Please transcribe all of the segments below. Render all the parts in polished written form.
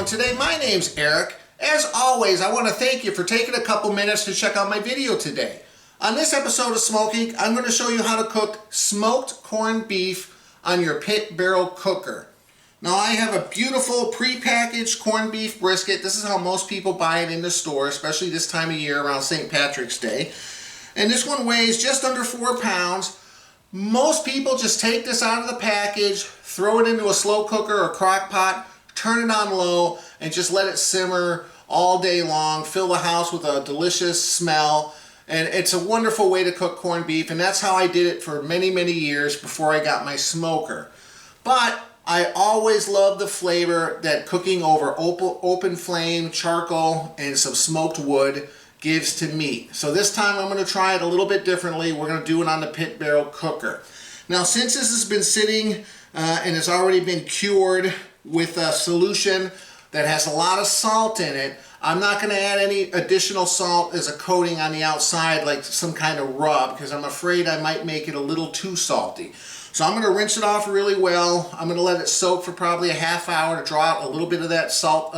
doing today? My name's Eric. As always, I want to thank you for taking a couple minutes to check out my video today. On this episode of Smo'King, I'm going to show you how to cook smoked corned beef on your pit barrel cooker. Now I have a beautiful pre-packaged corned beef brisket. This is how most people buy it in the store, especially this time of year around St. Patrick's Day. And this one weighs just under 4 pounds. Most people just take this out of the package, throw it into a slow cooker or crock pot, turn it on low, and just let it simmer all day long. Fill the house with a delicious smell. And it's a wonderful way to cook corned beef, and that's how I did it for many, many years before I got my smoker. But I always loved the flavor that cooking over open flame, charcoal, and some smoked wood gives to meat. So this time I'm going to try it a little bit differently. We're going to do it on the pit barrel cooker. Now since this has been sitting and it's already been cured with a solution that has a lot of salt in it, I'm not going to add any additional salt as a coating on the outside like some kind of rub, because I'm afraid I might make it a little too salty. So I'm going to rinse it off really well. I'm going to let it soak for probably a half hour to draw out a little bit of that salt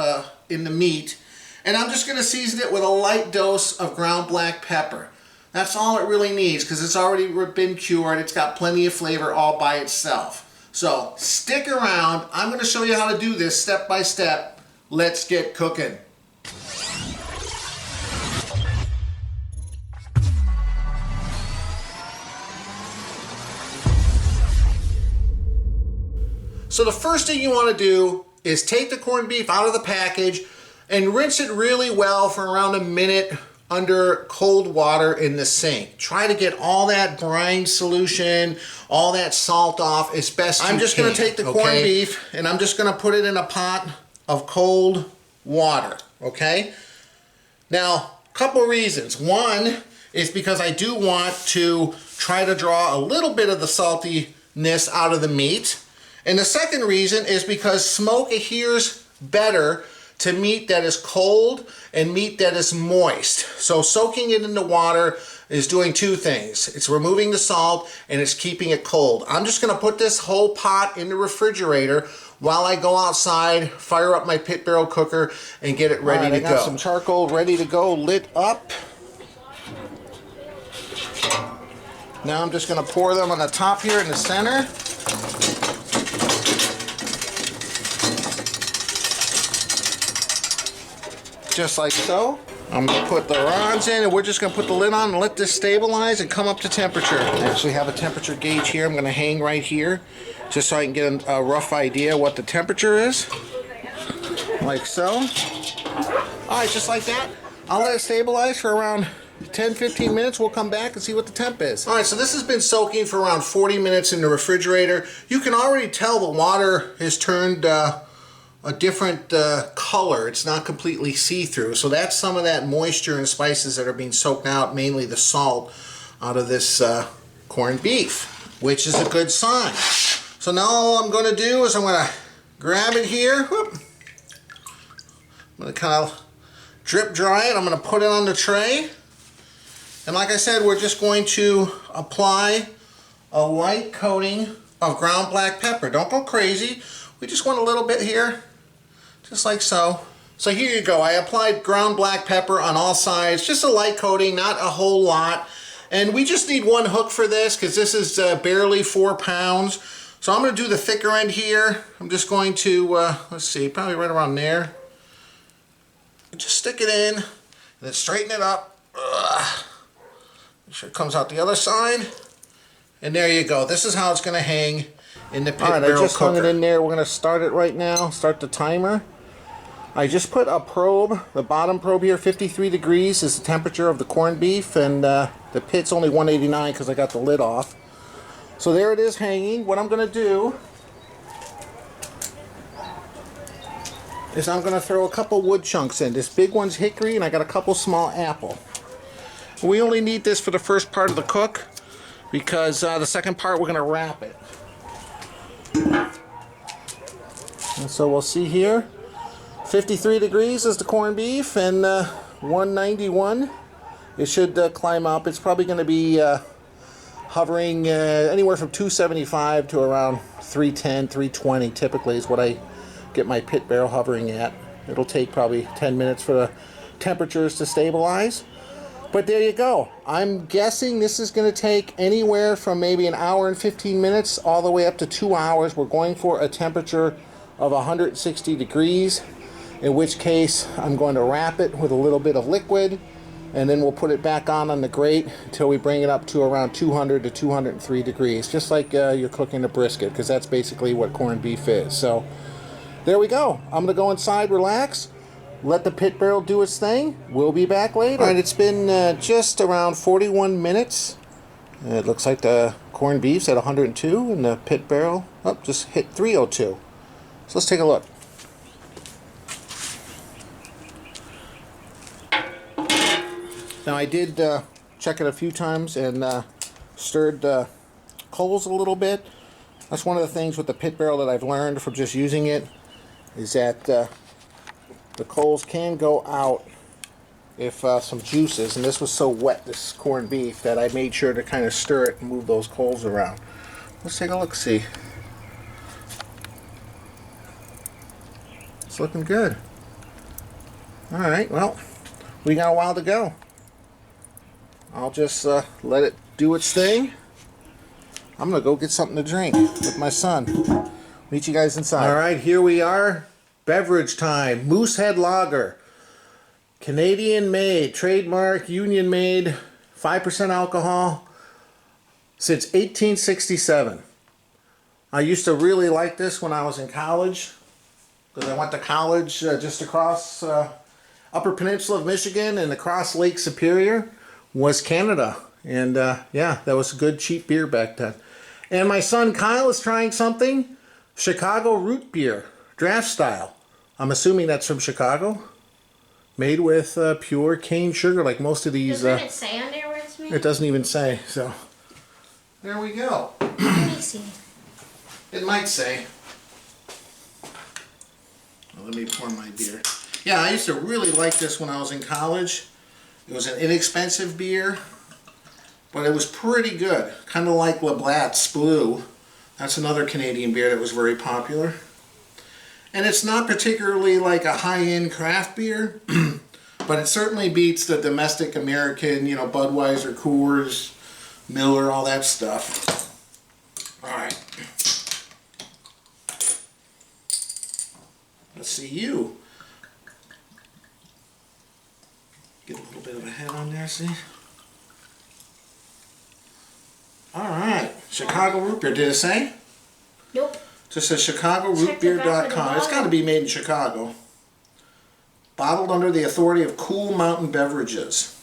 in the meat. And I'm just going to season it with a light dose of ground black pepper. That's all it really needs, because it's already been cured. It's got plenty of flavor all by itself. So stick around. I'm going to show you how to do this step by step. Let's get cooking. So the first thing you want to do is take the corned beef out of the package and rinse it really well for around a minute under cold water in the sink. Try to get all that brine solution, all that salt off as best you can. I'm just going to take the corned beef and I'm just going to put it in a pot of cold water, okay? Now, a couple reasons. One is because I do want to try to draw a little bit of the saltiness out of the meat. And the second reason is because smoke adheres better to meat that is cold and meat that is moist. So soaking it in the water is doing two things. It's removing the salt and it's keeping it cold. I'm just going to put this whole pot in the refrigerator while I go outside, fire up my pit barrel cooker, and get it ready to go. I got some charcoal ready to go, lit up. Now I'm just going to pour them on the top here in the center. Just like so. I'm going to put the rods in and we're just going to put the lid on and let this stabilize and come up to temperature. I actually have a temperature gauge here. I'm going to hang right here just so I can get a rough idea what the temperature is. Like so. Alright, just like that. I'll let it stabilize for around 10-15 minutes. We'll come back and see what the temp is. Alright, so this has been soaking for around 40 minutes in the refrigerator. You can already tell the water has turned a different color. It's not completely see-through. So that's some of that moisture and spices that are being soaked out, mainly the salt, out of this corned beef, which is a good sign. So now all I'm going to do is I'm going to grab it here. Whoop. I'm going to kind of drip dry it. I'm going to put it on the tray. And like I said, we're just going to apply a light coating of ground black pepper. Don't go crazy. We just want a little bit here. Just like so. So here you go. I applied ground black pepper on all sides. Just a light coating, not a whole lot. And we just need one hook for this because this is barely 4 pounds. So I'm going to do the thicker end here. I'm just going to, let's see, probably right around there. Just stick it in and then straighten it up. Make sure it comes out the other side. And there you go. This is how it's going to hang in the pit barrel cooker. I just hung it in there. We're going to start it right now. Start the timer. I just put a probe, the bottom probe here, 53 degrees is the temperature of the corned beef, and the pit's only 189 because I got the lid off. So there it is hanging. What I'm going to do is I'm going to throw a couple wood chunks in. This big one's hickory, and I got a couple small apple. We only need this for the first part of the cook because the second part we're going to wrap it. And so we'll see here, 53 degrees is the corned beef, and 191. It should climb up. It's probably going to be hovering anywhere from 275 to around 310, 320 typically is what I get my pit barrel hovering at. It'll take probably 10 minutes for the temperatures to stabilize. But there you go. I'm guessing this is going to take anywhere from maybe an hour and 15 minutes all the way up to 2 hours. We're going for a temperature of 160 degrees, in which case I'm going to wrap it with a little bit of liquid, and then we'll put it back on the grate until we bring it up to around 200 to 203 degrees, just like you're cooking a brisket, because that's basically what corned beef is. So there we go. I'm going to go inside, relax, let the pit barrel do its thing. We'll be back later. All right, it's been just around 41 minutes. It looks like the corned beef's at 102 and the pit barrel just hit 302. So let's take a look. Now I did check it a few times and stirred the coals a little bit. That's one of the things with the pit barrel that I've learned from just using it, is that the coals can go out if some juices, and this was so wet, this corned beef, that I made sure to kind of stir it and move those coals around. Let's take a look, see. It's looking good. Alright, well, we got a while to go. I'll just let it do its thing. I'm going to go get something to drink with my son. Meet you guys inside. Alright, here we are. Beverage time. Moosehead Lager. Canadian made, trademark, union made, 5% alcohol since 1867. I used to really like this when I was in college, because I went to college just across Upper Peninsula of Michigan, and across Lake Superior was Canada. And yeah, that was good cheap beer back then. And my son Kyle is trying something, Chicago root beer, draft style. I'm assuming that's from Chicago. Made with pure cane sugar, like most of these. Doesn't it say on there where it's made? It doesn't even say, so. There we go. Let me see. It might say. Well, let me pour my beer. Yeah, I used to really like this when I was in college. It was an inexpensive beer, but it was pretty good. Kind of like Labatt's Blue. That's another Canadian beer that was very popular. And it's not particularly like a high-end craft beer, but it certainly beats the domestic American, you know, Budweiser, Coors, Miller, all that stuff. All right. Let's see you. Get a little bit of a head on there, see? All right. Chicago root beer. Did it say? Nope. Just says ChicagoRootBeer.com. It's got to be made in Chicago. Bottled under the authority of Cool Mountain Beverages.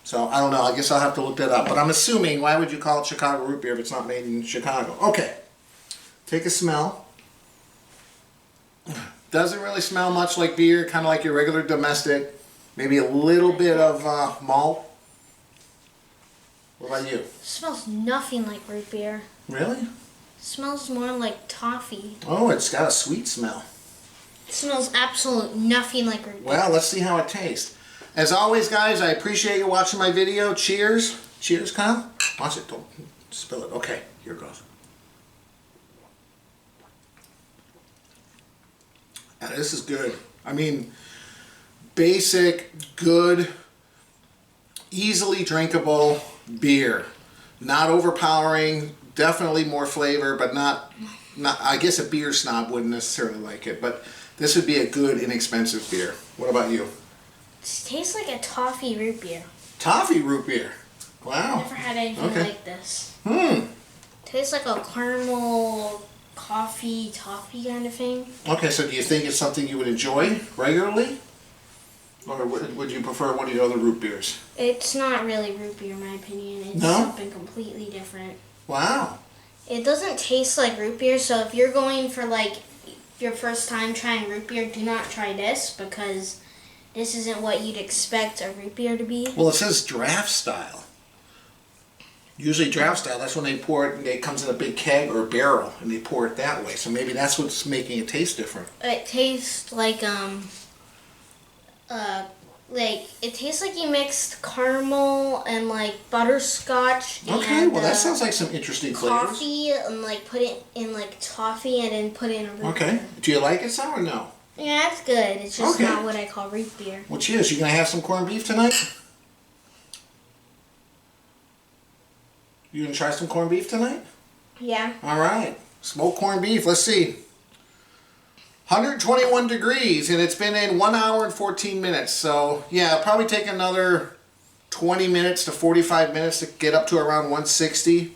So, I don't know. I guess I'll have to look that up. But I'm assuming, why would you call it Chicago root beer if it's not made in Chicago? Okay. Take a smell. Doesn't really smell much like beer. Kind of like your regular domestic. Maybe a little bit of malt. What about you? It smells nothing like root beer. Really? Smells more like toffee. Oh, it's got a sweet smell. It smells absolutely nothing like root beer. Well, let's see how it tastes. As always, guys, I appreciate you watching my video. Cheers. Cheers, Kyle. Watch it. Don't spill it. Okay, here it goes. Now, this is good. I mean, basic, good, easily drinkable beer. Not overpowering. Definitely more flavor, but not. I guess a beer snob wouldn't necessarily like it, but this would be a good, inexpensive beer. What about you? It tastes like a toffee root beer. Toffee root beer. Wow. Never had anything like this. Tastes like a caramel coffee toffee kind of thing. Okay, so do you think it's something you would enjoy regularly, or would you prefer one of the other root beers? It's not really root beer, in my opinion. It's something completely different. Wow. It doesn't taste like root beer, so if you're going for like your first time trying root beer, do not try this, because this isn't what you'd expect a root beer to be. Well, it says draft style. Usually draft style, that's when they pour it, it comes in a big keg or a barrel, and they pour it that way. So maybe that's what's making it taste different. It tastes like it tastes like you mixed caramel and like butterscotch. Okay, well that sounds like some interesting flavors. Coffee and like put it in like toffee and then put it in a root beer. Do you like it, Sam, or no? Yeah, that's good. It's just Okay. not what I call root beer. Well, cheers. You gonna have some corned beef tonight? You gonna try some corned beef tonight? Yeah. All right. Smoked corned beef. Let's see. 121 degrees, and it's been in 1 hour and 14 minutes. So, yeah, it'll probably take another 20 minutes to 45 minutes to get up to around 160.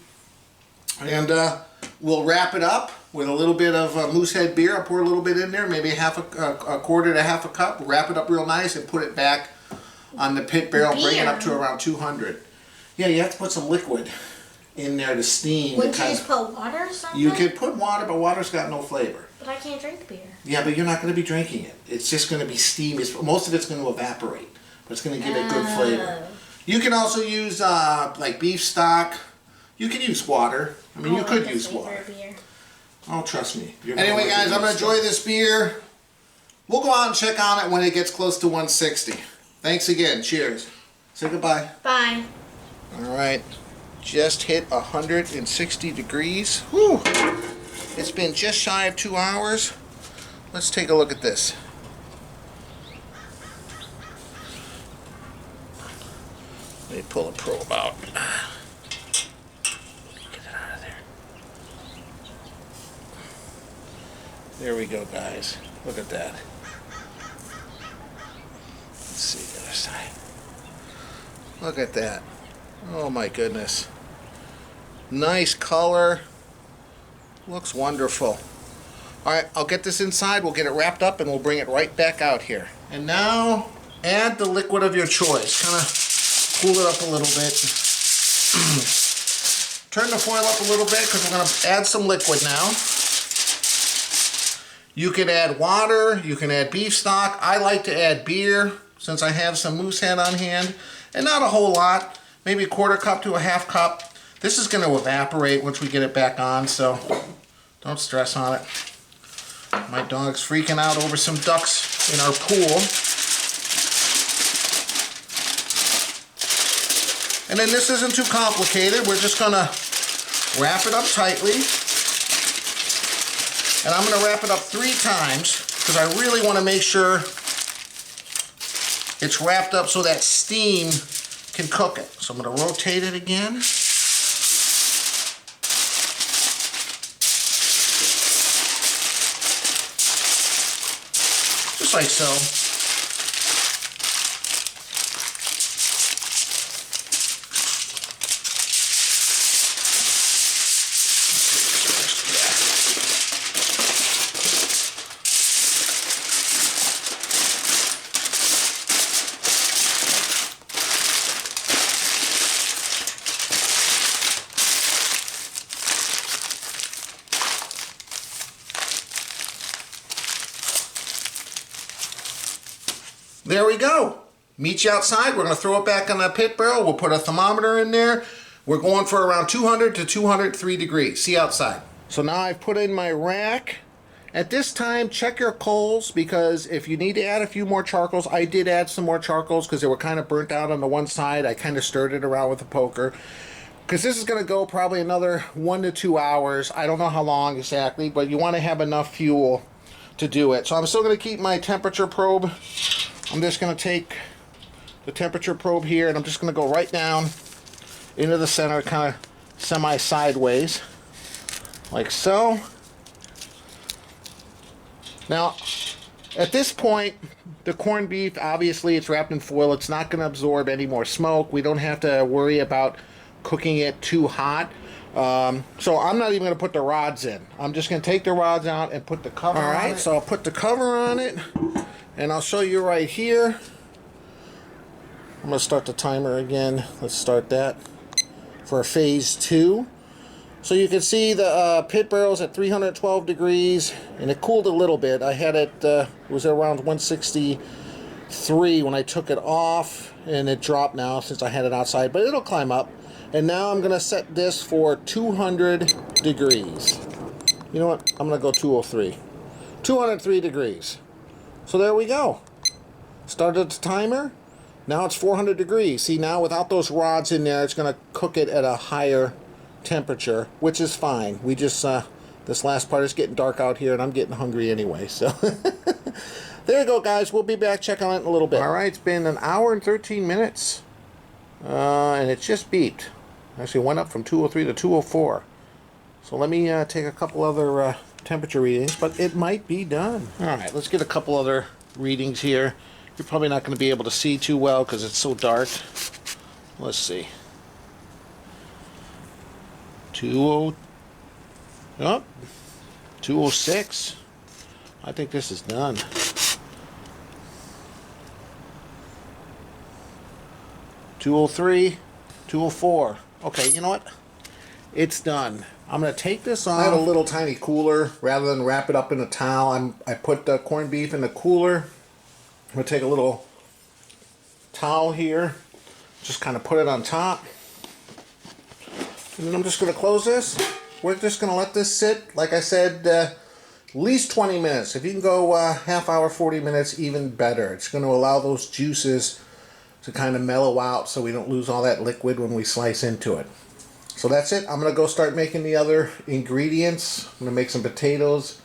And we'll wrap it up with a little bit of Moosehead beer. I'll pour a little bit in there, maybe a quarter to half a cup. Wrap it up real nice and put it back on the pit barrel. Bring it up to around 200. Yeah, you have to put some liquid in there to steam. Wouldn't you just put water or something? You can put water, but water's got no flavor. But I can't drink beer. Yeah, but you're not going to be drinking it. It's just going to be steam. Most of it's going to evaporate, but it's going to give it good flavor. You can also use like beef stock. You can use water. I mean, you could use water. Beer. Oh, trust me. Anyway, guys, I'm going to enjoy this beer. We'll go out and check on it when it gets close to 160. Thanks again. Cheers. Say goodbye. Bye. All right. Just hit 160 degrees. Whew. It's been just shy of 2 hours. Let's take a look at this. Let me pull a probe out. Get it out of there. There we go, guys. Look at that. Let's see the other side. Look at that. Oh my goodness. Nice color. Looks wonderful. Alright, I'll get this inside, we'll get it wrapped up, and we'll bring it right back out here. And now, add the liquid of your choice. Kind of cool it up a little bit. Turn the foil up a little bit because we're going to add some liquid now. You can add water, you can add beef stock. I like to add beer since I have some Moosehead on hand. And not a whole lot, maybe a quarter cup to a half cup. This is going to evaporate once we get it back on, so don't stress on it. My dog's freaking out over some ducks in our pool. And then this isn't too complicated. We're just going to wrap it up tightly. And I'm going to wrap it up 3 times because I really want to make sure it's wrapped up so that steam can cook it. So I'm going to rotate it again. Just like so. There we go. Meet you outside. We're going to throw it back on that pit barrel. We'll put a thermometer in there. We're going for around 200 to 203 degrees. See you outside. So now I've put in my rack. At this time, check your coals because if you need to add a few more charcoals, I did add some more charcoals because they were kind of burnt out on the one side. I kind of stirred it around with a poker. Because this is going to go probably another 1 to 2 hours. I don't know how long exactly, but you want to have enough fuel to do it. So I'm still going to keep my temperature probe. I'm just going to take the temperature probe here and I'm just going to go right down into the center, kind of semi-sideways, like so. Now, at this point, the corned beef, obviously it's wrapped in foil. It's not going to absorb any more smoke. We don't have to worry about cooking it too hot. So I'm not even going to put the rods in. I'm just going to take the rods out and put the cover on it. Alright, so I'll put the cover on it. And I'll show you right here. I'm going to start the timer again. Let's start that for phase 2. So you can see the pit barrel's at 312 degrees, and it cooled a little bit. I had it, was around 163 when I took it off, and it dropped now since I had it outside, but it'll climb up. And now I'm going to set this for 200 degrees. You know what? I'm going to go 203. 203 degrees. So there we go. Started the timer. Now it's 400 degrees. See, now without those rods in there, it's going to cook it at a higher temperature, which is fine. We just, this last part is getting dark out here, and I'm getting hungry anyway. So There you go, guys. We'll be back. Check on it in a little bit. All right, it's been an hour and 13 minutes. And it just beeped. Actually went up from 203 to 204. So let me take a couple other temperature readings, but it might be done. All right, let's get a couple other readings here. You're probably not going to be able to see too well because it's so dark. Let's see. 206. I think this is done. 203, 204. Okay, you know what? It's done. I'm going to take this off. I have a little tiny cooler. Rather than wrap it up in a towel, I put the corned beef in the cooler. I'm going to take a little towel here. Just kind of put it on top. And then I'm just going to close this. We're just going to let this sit, like I said, at least 20 minutes. If you can go half hour, 40 minutes, even better. It's going to allow those juices to kind of mellow out so we don't lose all that liquid when we slice into it. So that's it. I'm going to go start making the other ingredients. I'm going to make some potatoes,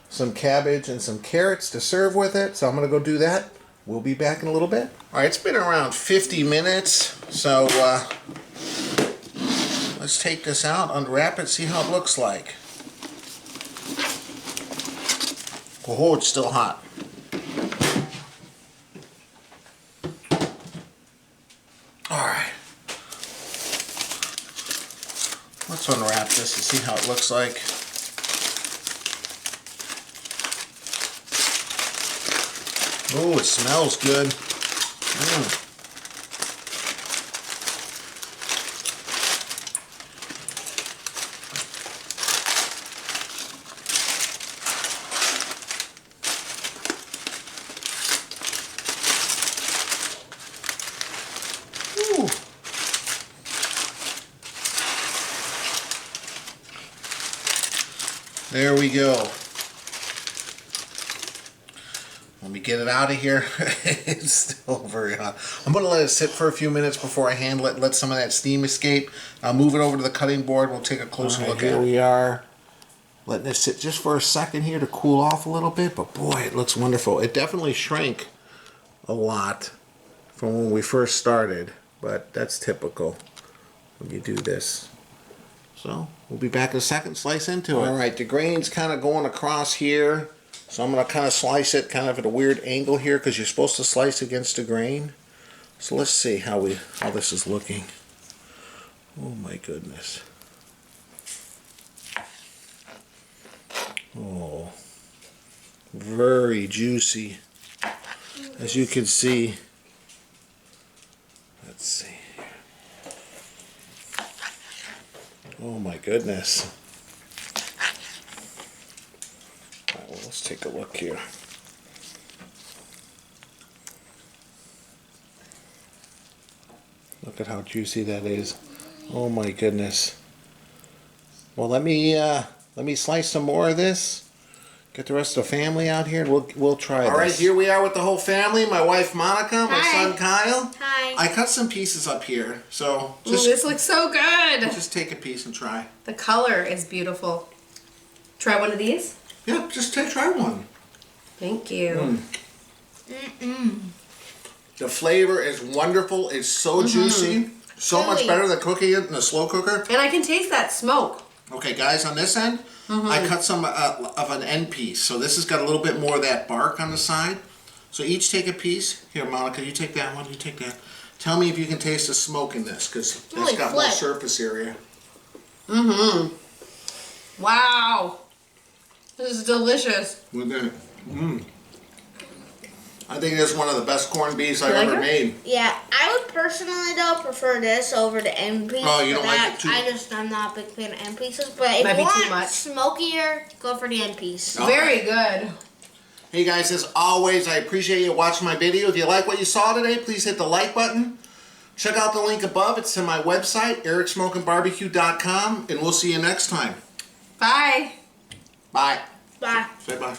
some cabbage, and some carrots to serve with it. So I'm going to go do that. We'll be back in a little bit. All right, it's been around 50 minutes. So let's take this out, unwrap it, see how it looks like. Oh, it's still hot. Alright. Let's unwrap this and see how it looks like. Oh, it smells good. There we go. Let me get it out of here. It's still very hot. I'm going to let it sit for a few minutes before I handle it, let some of that steam escape. I'll move it over to the cutting board. We'll take a closer look at it. Here we are. Letting it sit just for a second here to cool off a little bit. But boy, it looks wonderful. It definitely shrank a lot from when we first started. But that's typical when you do this. So we'll be back in a second, slice into it. All right, the grain's kind of going across here. So I'm going to kind of slice it kind of at a weird angle here because you're supposed to slice against the grain. So let's see how this is looking. Oh my goodness. Oh, very juicy. As you can see. Let's see. Oh my goodness. All right, well, let's take a look here. Look at how juicy that is. Oh my goodness. Well, let me slice some more of this. Get the rest of the family out here and we'll try this. All right, here we are with the whole family. My wife Monica, my son Kyle. Hi. I cut some pieces up here, so just this looks so good. Just take a piece and try. The color is beautiful. Try one of these? Yeah, just try one. Thank you. The flavor is wonderful. It's so juicy. So much better than cooking it in a slow cooker. And I can taste that smoke. Okay, guys, on this end, I cut some of an end piece. So this has got a little bit more of that bark on the side. So each take a piece. Here, Monica, you take that one, you take that. Tell me if you can taste the smoke in this, because that's got more surface area. Wow. This is delicious. With that. I think this is one of the best corned beefs I've ever made. Yeah, I would personally though prefer this over the end piece. Oh, you don't like it too? I'm not a big fan of end pieces, but if you want smokier, go for the end piece. Okay. Very good. Hey guys, as always, I appreciate you watching my video. If you like what you saw today, please hit the like button. Check out the link above. It's to my website, ericsmokingbbq.com, and we'll see you next time. Bye. Bye. Bye. Say bye.